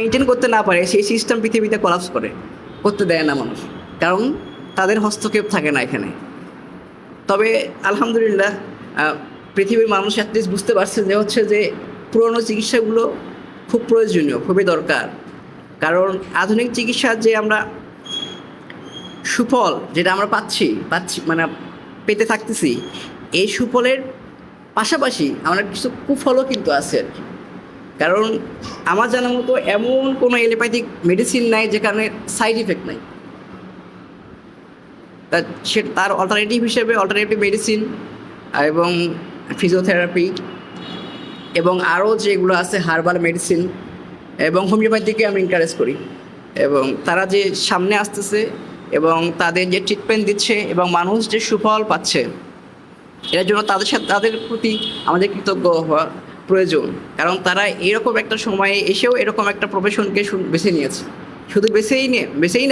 Maintain করতে না পারে সেই সিস্টেম পৃথিবীতে কলাপস করতে দেয় না মানুষ, কারণ তাদের হস্তক্ষেপ থাকে না এখানে। তবে আলহামদুলিল্লাহ পৃথিবীর মানুষ অ্যাটলিস্ট বুঝতে পারছে যে হচ্ছে যে পুরনো চিকিৎসাগুলো খুব প্রয়োজনীয়, খুবই দরকার। কারণ আধুনিক চিকিৎসার যে আমরা সুফল যেটা আমরা পাচ্ছি মানে পেতে থাকতেছি, এই সুফলের পাশাপাশি আমরা কিছু কুফলও কিন্তু আছে আর কি। কারণ আমার জানার মতো এমন কোনো এলোপ্যাথিক মেডিসিন নাই যেখানে সাইড ইফেক্ট নাই। তার অল্টারনেটিভ হিসেবে অল্টারনেটিভ মেডিসিন এবং ফিজিওথেরাপি এবং আরও যেগুলো আছে হার্বাল মেডিসিন এবং হোমিওপ্যাথিকে আমি এনকারেজ করি। এবং তারা যে সামনে আসতেছে এবং তাদের যে ট্রিটমেন্ট দিচ্ছে এবং মানুষ যে সুফল পাচ্ছে, এর জন্য তাদের প্রতি আমাদের কৃতজ্ঞ হওয়া প্রয়োজন। কারণ তারা এরকম একটা সময়ে এসেও এরকম একটা প্রফেশনকে বেছে নিয়েছে। শুধু বেছেই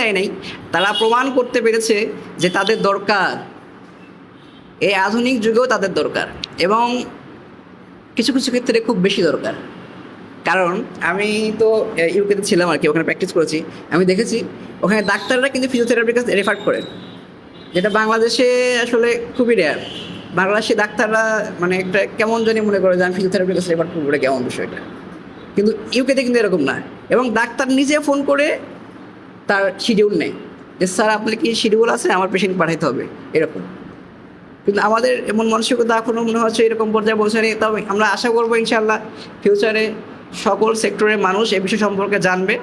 নেয় নাই, তারা প্রমাণ করতে পেরেছে যে তাদের দরকার, এই আধুনিক যুগেও তাদের দরকার এবং কিছু কিছু ক্ষেত্রে খুব বেশি দরকার। কারণ আমি তো ইউকেতে ছিলাম আর কি, ওখানে প্র্যাকটিস করেছি। আমি দেখেছি ওখানে ডাক্তাররা কিন্তু ফিজিওথেরাপির কাছে রেফার করে, যেটা বাংলাদেশে আসলে খুবই রেয়ার। বাংলাদেশি ডাক্তাররা মানে একটা কেমন জানি মনে করে যে আমি ফিজিওথেরাপির কাছে রেফার করবো, কেমন বিষয়টা। কিন্তু ইউকেতে কিন্তু এরকম না, এবং ডাক্তার নিজে ফোন করে তার শিডিউল নেয় যে স্যার আপনার কি শিডিউল আছে, আমার পেশেন্ট পাঠাইতে হবে, এরকম। কিন্তু আমাদের এমন মানসিকতা এখনও মনে হচ্ছে এরকম পর্যায়ে পৌঁছায়নি। তবে আমরা আশা করবো ইনশাআল্লাহ ফিউচারে সকল সেক্টরের মানুষ এই বিষয় সম্পর্কে জানবে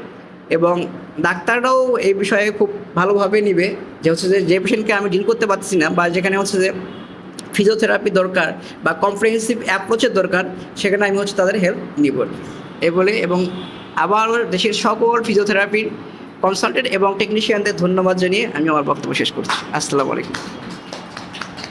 এবং ডাক্তাররাও এই বিষয়ে খুব ভালোভাবে নিবে যে হচ্ছে যে পেশেন্টকে আমি ডিল করতে পারছি না বা যেখানে হচ্ছে যে ফিজিওথেরাপি দরকার বা কম্প্রিহেন্সিভ অ্যাপ্রোচের দরকার, সেখানে আমি হচ্ছে তাদের হেল্প নিব এ বলে। এবং আবার দেশের সকল ফিজিওথেরাপির কনসালটেন্ট এবং টেকনিশিয়ানদের ধন্যবাদ জানিয়ে আমি আমার বক্তব্য শেষ করছি। আসসালামু আলাইকুম।